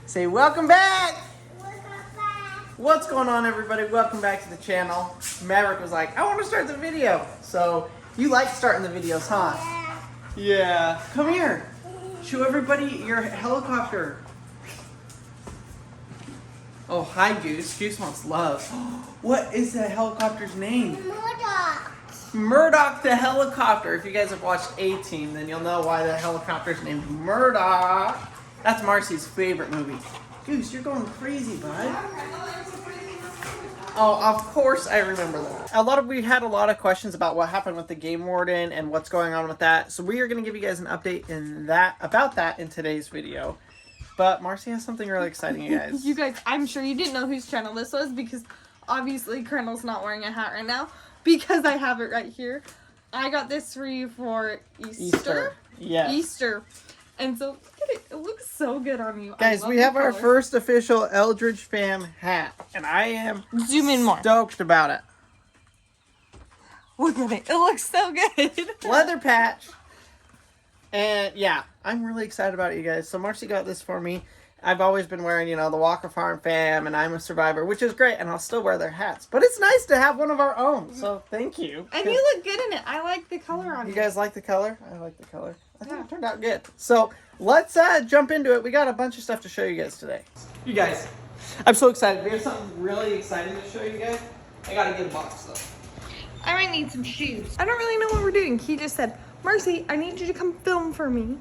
Say welcome back! Welcome back. What's going on, everybody? Welcome back to the channel. Maverick was like, I want to start the video. So, you like starting the videos, huh? Yeah. Come here. Show everybody your helicopter. Oh, hi, Goose. Goose wants love. What is that helicopter's name? Murdoch. Murdoch the helicopter. If you guys have watched A-Team, then you'll know why that helicopter's named Murdoch. That's Marcy's favorite movie. Goose, you're going crazy, bud. Oh, of course I remember that. We had a lot of questions about what happened with the Game Warden and what's going on with that. So we are going to give you guys an update about that in today's video. But Marcy has something really exciting, you guys. You guys, I'm sure you didn't know whose channel this was because obviously Colonel's not wearing a hat right now because I have it right here. I got this for you for Easter. Yes. Easter. And so, look at it. It looks so good on you. Guys, we have our first official Theeldredgefam hat. And I am zoom in more. Stoked about it. Look at it. It looks so good. Leather patch. And yeah, I'm really excited about it, you guys. So Marcy got this for me. I've always been wearing, the Walker Farm fam and I'm a Survivor, which is great. And I'll still wear their hats. But it's nice to have one of our own. So thank you. And you look good in it. I like the color on it. You guys like the color? I like the color. I think it turned out good. So let's jump into it. We got a bunch of stuff to show you guys today. You guys, I'm so excited. We have something really exciting to show you guys. I gotta get a box though. I might need some shoes. I don't really know what we're doing. He just said, Marcy, I need you to come film for me.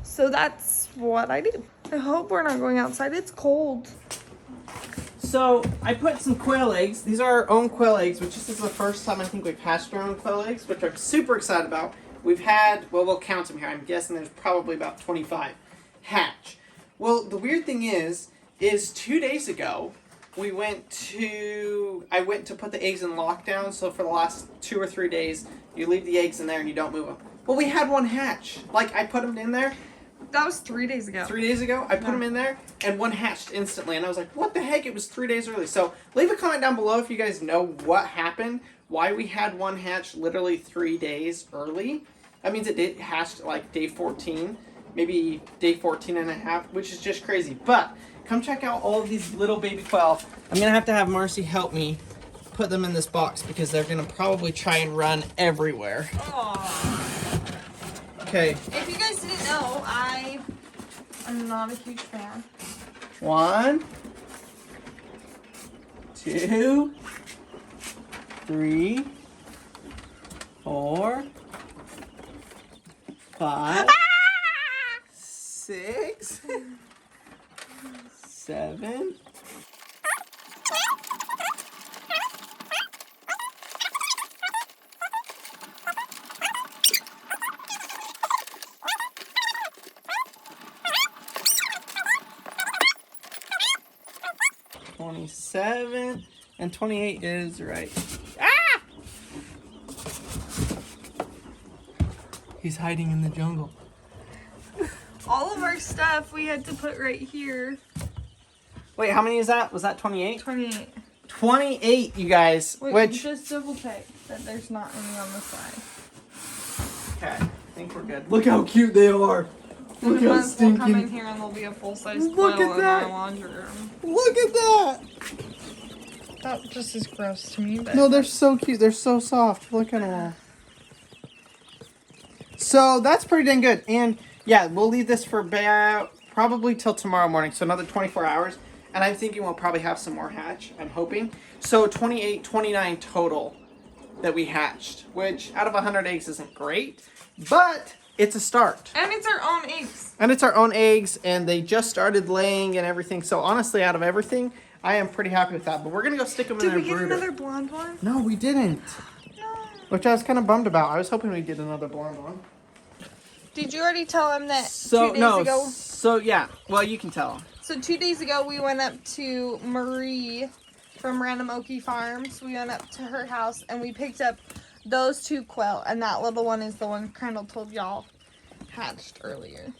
So that's what I do. I hope we're not going outside. It's cold. So I put some quail eggs. These are our own quail eggs, which this is the first time I think we've hatched our own quail eggs, which I'm super excited about. We've had, well, we'll count them here. I'm guessing there's probably about 25 hatch. Well, the weird thing is 2 days ago, I went to put the eggs in lockdown. So for the last 2 or 3 days, you leave the eggs in there and you don't move them. Well, we had one hatch. Like, I put them in there. That was 3 days ago. 3 days ago, I put them in there, and one hatched instantly. And I was like, what the heck? It was 3 days early. So leave a comment down below if you guys know what happened, why we had one hatch literally 3 days early. That means it hatched like day 14, maybe day 14 and a half, which is just crazy. But come check out all of these little baby quail. I'm going to have Marcy help me put them in this box because they're going to probably try and run everywhere. Aww. Okay. If you guys didn't know, I'm not a huge fan. 1, 2, 3, 4, 5, 6, 7. $27 and $28 is right. Ah! He's hiding in the jungle. All of our stuff we had to put right here. Wait, how many is that? Was that 28? 28. 28, you guys. Wait, which just double check that there's not any on the side. Okay, I think we're good. Look how cute they are. Look how stinking. We'll come in here and there'll be a full-size Look Quail at in that. our laundry room. Look at that. That just is gross to me. But No, they're so cute. They're so soft. Look at them all. So that's pretty dang good. And yeah, we'll leave this for about probably till tomorrow morning. So another 24 hours. And I'm thinking we'll probably have some more hatch. I'm hoping. So 28, 29 total that we hatched. Which out of 100 eggs isn't great. But it's a start. And it's our own eggs. And it's our own eggs. And they just started laying and everything. So honestly, out of everything, I am pretty happy with that. But we're going to go stick them in their brooder. Did we get another blonde one? No, we didn't. No. Which I was kind of bummed about. I was hoping we'd get another blonde one. Did you already tell him that 2 days ago? So yeah. Well, you can tell him. So 2 days ago, we went up to Marie from Random Okie Farms. We went up to her house and we picked up those 2 quail. And that little one is the one Crandall told y'all hatched earlier.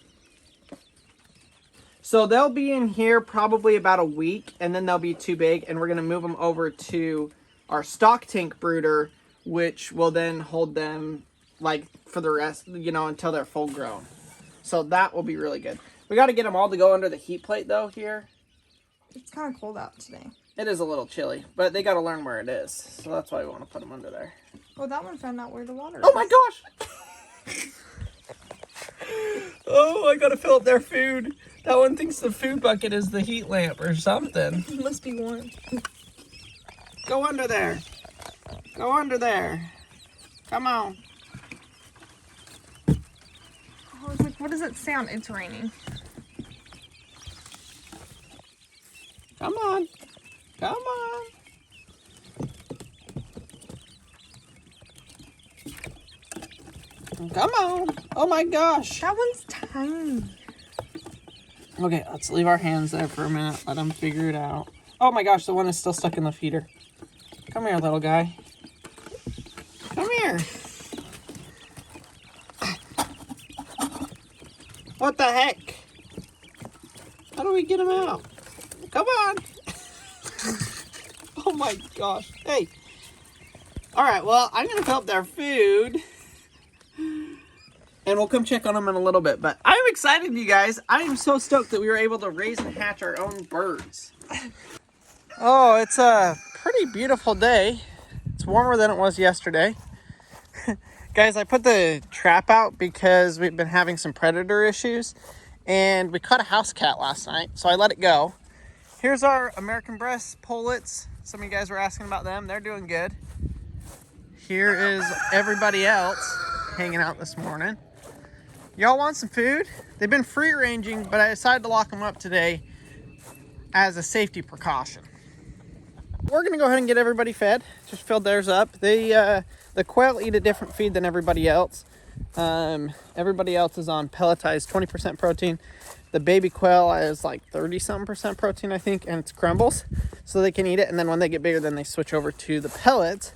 So they'll be in here probably about a week, and then they'll be too big, and we're going to move them over to our stock tank brooder, which will then hold them like for the rest, until they're full grown. So that will be really good. We got to get them all to go under the heat plate, though, here. It's kind of cold out today. It is a little chilly, but they got to learn where it is. So that's why we want to put them under there. Oh, that one found out where the water is. Oh, my gosh! Oh, I got to fill up their food. That one thinks the food bucket is the heat lamp or something. It must be warm. Go under there. Go under there. Come on. I was like, what does it sound? It's raining. Come on. Come on. Come on. Oh my gosh. That one's tiny. Okay, let's leave our hands there for a minute. Let them figure it out. Oh my gosh, the one is still stuck in the feeder. Come here, little guy. Come here. What the heck? How do we get him out? Come on. Oh my gosh. Hey. All right, well, I'm going to fill up their food. And we'll come check on them in a little bit. But I'm excited, you guys. I am so stoked that we were able to raise and hatch our own birds. Oh, it's a pretty beautiful day. It's warmer than it was yesterday. Guys, I put the trap out because we've been having some predator issues. And we caught a house cat last night, so I let it go. Here's our American breast pullets. Some of you guys were asking about them. They're doing good. Here is everybody else hanging out this morning. Y'all want some food? They've been free ranging, but I decided to lock them up today as a safety precaution. We're gonna go ahead and get everybody fed. Just filled theirs up. The quail eat a different feed than everybody else. Everybody else is on pelletized 20% protein. The baby quail is like 30-something% protein, I think, and it's crumbles, so they can eat it. And then when they get bigger, then they switch over to the pellets.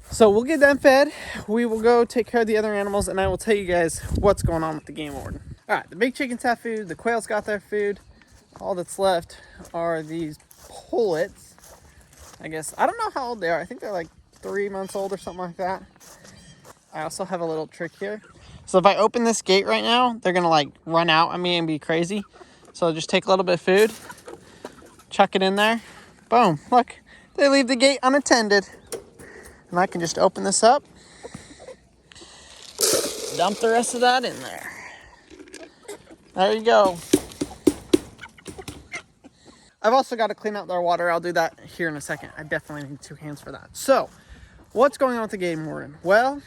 So we'll get them fed. We will go take care of the other animals, and I will tell you guys what's going on with the game warden. All right, the big chickens have food. The quails got their food. All that's left are these pullets. I guess, I don't know how old they are. I think they're like 3 months old or something like that. I also have a little trick here. So if I open this gate right now, they're gonna like run out on me and be crazy. So I'll just take a little bit of food, chuck it in there. Boom, look, they leave the gate unattended. And I can just open this up, dump the rest of that in there. There you go. I've also got to clean out their water. I'll do that here in a second. I definitely need 2 hands for that. So, what's going on with the game warden? Well,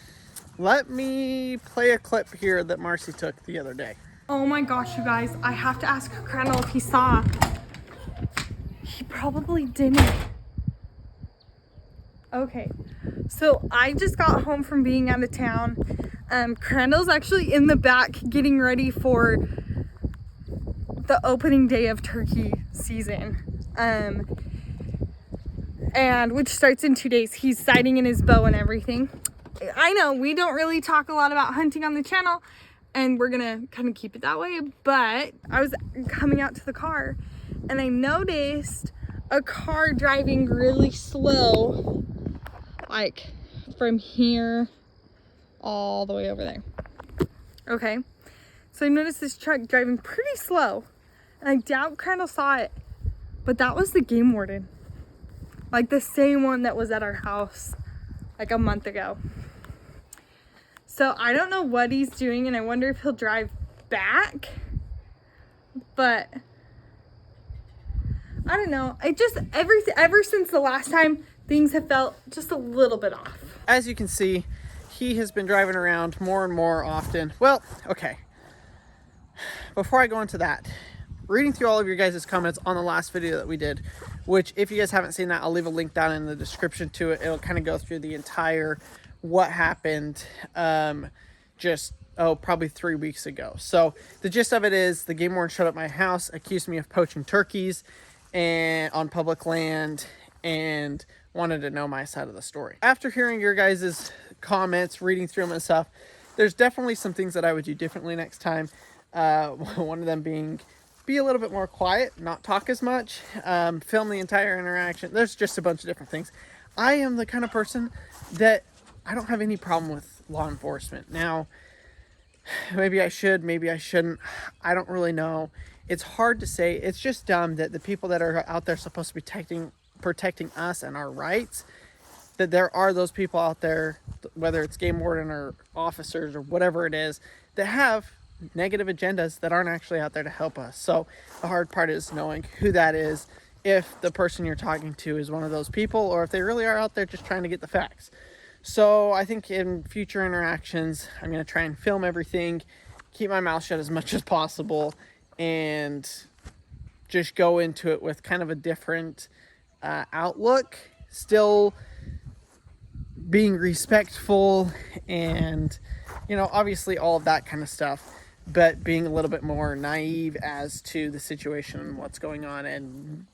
let me play a clip here that Marcy took the other day. Oh my gosh, you guys. I have to ask Crandall if he saw. He probably didn't. Okay, so I just got home from being out of town. Crandall's actually in the back getting ready for the opening day of turkey season. And which starts in 2 days. He's sighting in his bow and everything. I know we don't really talk a lot about hunting on the channel, and we're gonna kind of keep it that way, but I was coming out to the car and I noticed a car driving really slow, like from here all the way over there. Okay, so I noticed this truck driving pretty slow, and I doubt Crandall saw it, but that was the game warden, like the same one that was at our house like a month ago. So I don't know what he's doing, and I wonder if he'll drive back, but I don't know. I just, ever since the last time, things have felt just a little bit off. As you can see, he has been driving around more and more often. Well, okay. Before I go into that, reading through all of your guys' comments on the last video that we did, which if you guys haven't seen that, I'll leave a link down in the description to it. It'll kind of go through the entire what happened probably 3 weeks ago. So the gist of it is the game warden showed up at my house, accused me of poaching turkeys and on public land, and wanted to know my side of the story. After hearing your guys' comments, reading through them and stuff, there's definitely some things that I would do differently next time. One of them being be a little bit more quiet, not talk as much, film the entire interaction. There's just a bunch of different things. I am the kind of person that I don't have any problem with law enforcement. Now, Maybe I should, maybe I shouldn't. I don't really know. It's hard to say. It's just dumb that the people that are out there supposed to be protecting us and our rights, that there are those people out there, whether it's Game Warden or officers or whatever it is, that have negative agendas that aren't actually out there to help us. So the hard part is knowing who that is, if the person you're talking to is one of those people, or if they really are out there just trying to get the facts. So I think in future interactions, I'm going to try and film everything, keep my mouth shut as much as possible, and just go into it with kind of a different outlook, still being respectful and, you know, obviously all of that kind of stuff, but being a little bit more naive as to the situation and what's going on, and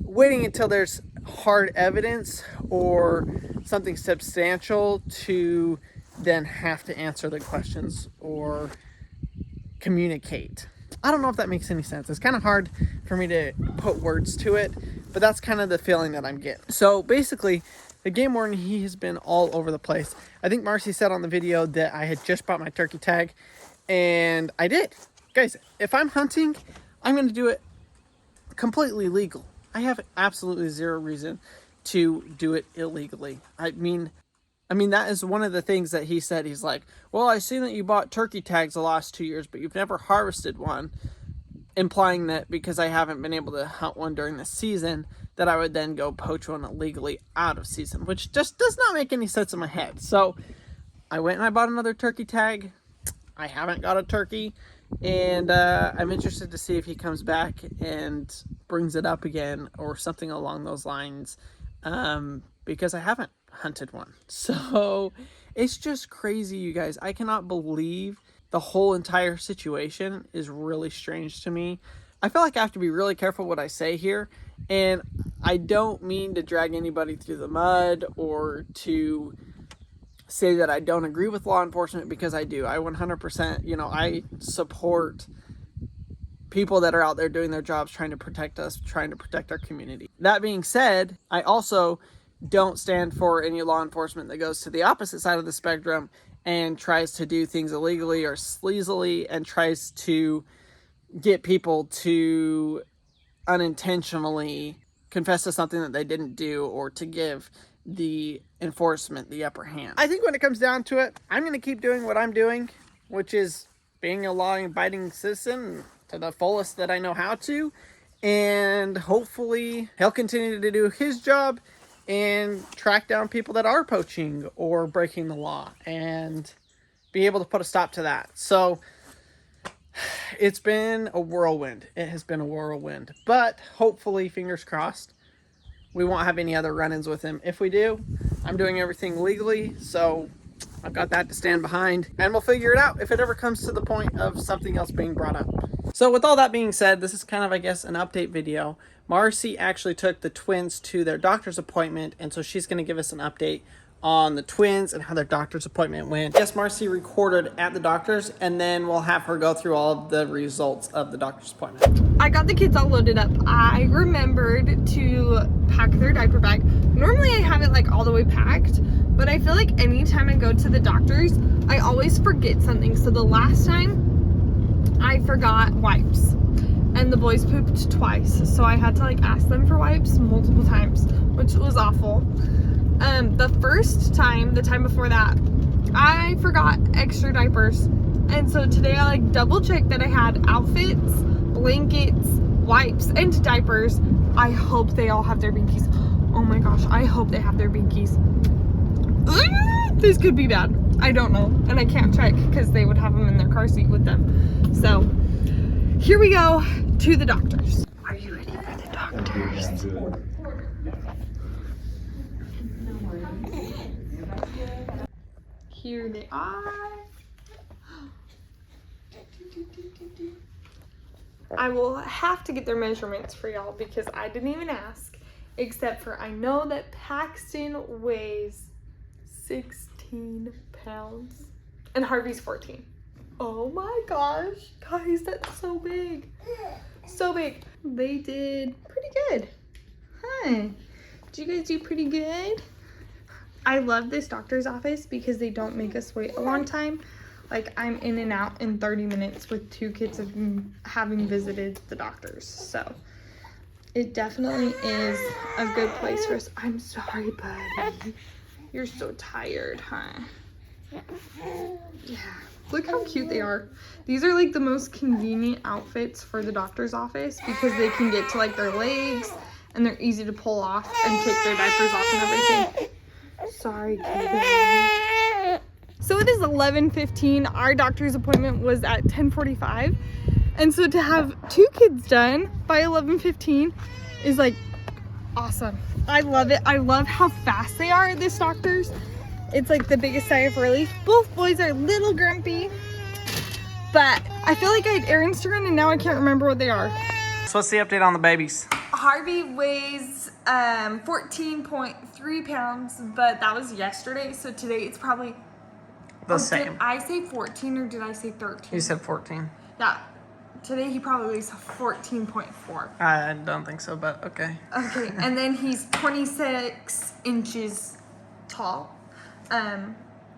waiting until there's hard evidence or something substantial to then have to answer the questions or communicate. I don't know if that makes any sense. It's kind of hard for me to put words to it, but that's kind of the feeling that I'm getting. So basically, the Game Warden, he has been all over the place. I think Marcy said on the video that I had just bought my turkey tag, and I did. Guys, if I'm hunting, I'm going to do it completely legal. I have absolutely zero reason to do it illegally. I mean, that is one of the things that he said. He's like, well, I see that you bought turkey tags the last 2 years, but you've never harvested one, implying that because I haven't been able to hunt one during the season, that I would then go poach one illegally out of season, which just does not make any sense in my head. So I went and I bought another turkey tag. I haven't got a turkey, and I'm interested to see if he comes back and brings it up again or something along those lines, because I haven't hunted one. So it's just crazy, you guys. I cannot believe the whole entire situation is really strange to me. I feel like I have to be really careful what I say here, and I don't mean to drag anybody through the mud or to say that I don't agree with law enforcement, because I do. I 100%, you know, I support people that are out there doing their jobs, trying to protect us, trying to protect our community. That being said, I also don't stand for any law enforcement that goes to the opposite side of the spectrum and tries to do things illegally or sleazily and tries to get people to unintentionally confess to something that they didn't do, or to give the enforcement the upper hand. I think when it comes down to it, I'm going to keep doing what I'm doing, which is being a law-abiding citizen to the fullest that I know how to, and hopefully he'll continue to do his job and track down people that are poaching or breaking the law and be able to put a stop to that. So it's been a whirlwind. It has been a whirlwind, but hopefully, fingers crossed, we won't have any other run-ins with him. If we do, I'm doing everything legally, so I've got that to stand behind, and we'll figure it out if it ever comes to the point of something else being brought up. So with all that being said, this is kind of, I guess, an update video. Marcy actually took the twins to their doctor's appointment, and so she's going to give us an update on the twins and how their doctor's appointment went. Yes, Marcy recorded at the doctor's, and then we'll have her go through all of the results of the doctor's appointment. I got the kids all loaded up. I remembered to pack their diaper bag. Normally I have it like all the way packed, but I feel like anytime I go to the doctor's, I always forget something. So the last time I forgot wipes, and the boys pooped twice. So I had to like ask them for wipes multiple times, which was awful. The first time, the time before that, I forgot extra diapers. And so today I like double checked that I had outfits, blankets, wipes, and diapers. I hope they all have their binkies. Oh my gosh, I hope they have their binkies. This could be bad. I don't know. And I can't check because they would have them in their car seat with them. So here we go to the doctors. Are you ready for the doctors? Here they are. I will have to get their measurements for y'all because I didn't even ask, except for I know that Paxton weighs 16 pounds and Harvey's 14. Oh my gosh, guys, that's so big. So big. They did pretty good. Huh? Did you guys do pretty good? I love this doctor's office because they don't make us wait a long time. Like, I'm in and out in 30 minutes with 2 kids having visited the doctors. So it definitely is a good place for us. I'm sorry, buddy. You're so tired, huh? Yeah. Look how cute they are. These are like the most convenient outfits for the doctor's office because they can get to like their legs and they're easy to pull off and take their diapers off and everything. Sorry, kiddo. So it is 11:15. Our doctor's appointment was at 10:45. And so to have 2 kids done by 11:15 is like awesome. I love it. I love how fast they are at this doctor's. It's like the biggest sigh of relief. Both boys are a little grumpy, but I feel like I had errands to run and now I can't remember what they are. So what's the update on the babies? Harvey weighs 14.3 pounds, but that was yesterday. So today it's probably The same. Did I say 14 or did I say 13? You said 14. Yeah. Today he probably weighs 14.4. I don't think so, but okay. Okay, and then he's 26 inches tall.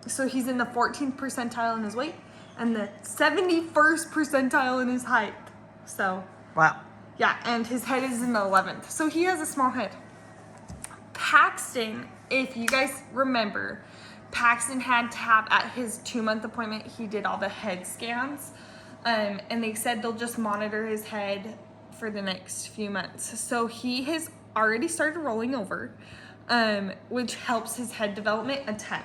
So he's in the 14th percentile in his weight and the 71st percentile in his height. So, Wow. yeah, and his head is in the 11th. So he has a small head. Paxton, if you guys remember, Paxton had to have at his 2-month appointment, he did all the head scans. And they said they'll just monitor his head for the next few months. So he has already started rolling over, which helps his head development a ton.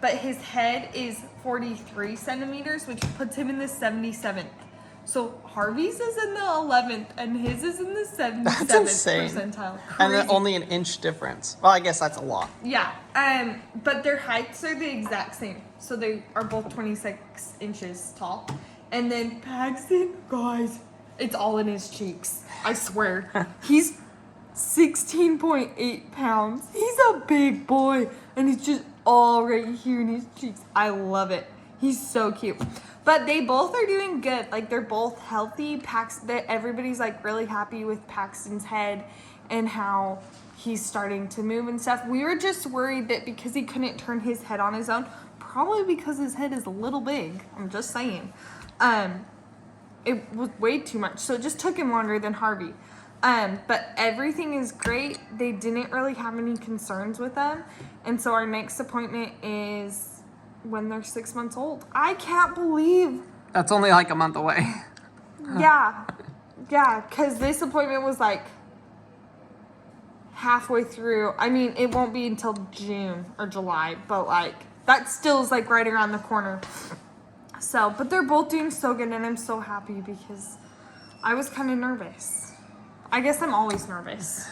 But his head is 43 centimeters, which puts him in the 77th. So Harvey's is in the 11th and his is in the 77th That's insane. percentile. And Crazy. only an inch difference. Well, I guess that's a lot. Yeah, but their heights are the exact same. So they are both 26 inches tall. And then Paxton, guys, it's all in his cheeks. I swear. He's 16.8 pounds. He's a big boy. And it's just all right here in his cheeks. I love it. He's so cute. But they both are doing good. Like, they're both healthy. Everybody's, like, really happy with Paxton's head and how he's starting to move and stuff. We were just worried that because he couldn't turn his head on his own, probably because his head is a little big. I'm just saying. It was way too much. So it just took him longer than Harvey. But everything is great. They didn't really have any concerns with them. And so our next appointment is when they're 6 months old. I can't believe. That's only like a month away. Yeah. Yeah, because this appointment was like halfway through. I mean, it won't be until June or July, but like that still is like right around the corner. So, but they're both doing so good and I'm so happy because I was kind of nervous. I guess I'm always nervous.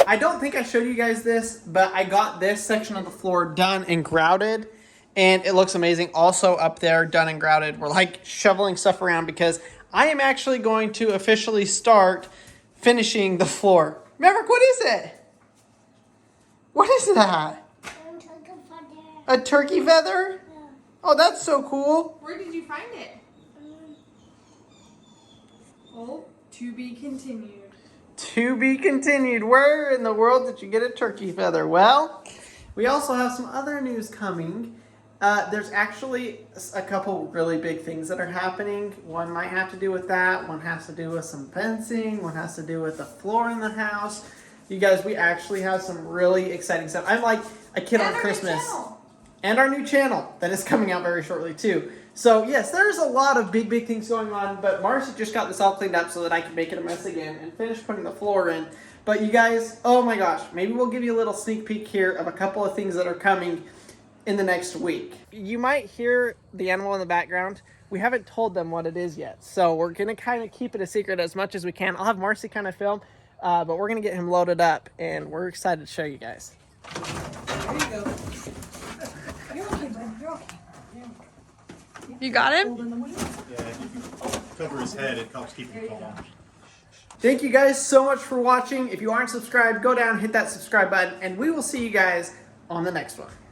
I don't think I showed you guys this, but I got this section of the floor done and grouted, and it looks amazing. Also up there, done and grouted. We're like shoveling stuff around because I am actually going to officially start finishing the floor. Maverick, what is it? What is that? A turkey feather? Oh, that's so cool. Where did you find it? Oh, to be continued. To be continued. Where in the world did you get a turkey feather? Well, we also have some other news coming. There's actually a couple really big things that are happening. One might have to do with that. One has to do with some fencing. One has to do with the floor in the house. You guys, we actually have some really exciting stuff. I'm like a kid on Christmas. And our new channel that is coming out very shortly too. So yes, there's a lot of big things going on, but Marcy just got this all cleaned up so that I can make it a mess again and finish putting the floor in. But you guys, oh my gosh, maybe we'll give you a little sneak peek here of a couple of things that are coming in the next week. You might hear the animal in the background. We haven't told them what it is yet, so we're gonna kind of keep it a secret as much as we can. I'll have Marcy kind of film, but we're gonna get him loaded up and we're excited to show you guys. There you go. You're okay, bud. You're okay. You got him? Yeah, if you cover his head, it helps keep him calm. Thank you guys so much for watching. If you aren't subscribed, go down, hit that subscribe button, and we will see you guys on the next one.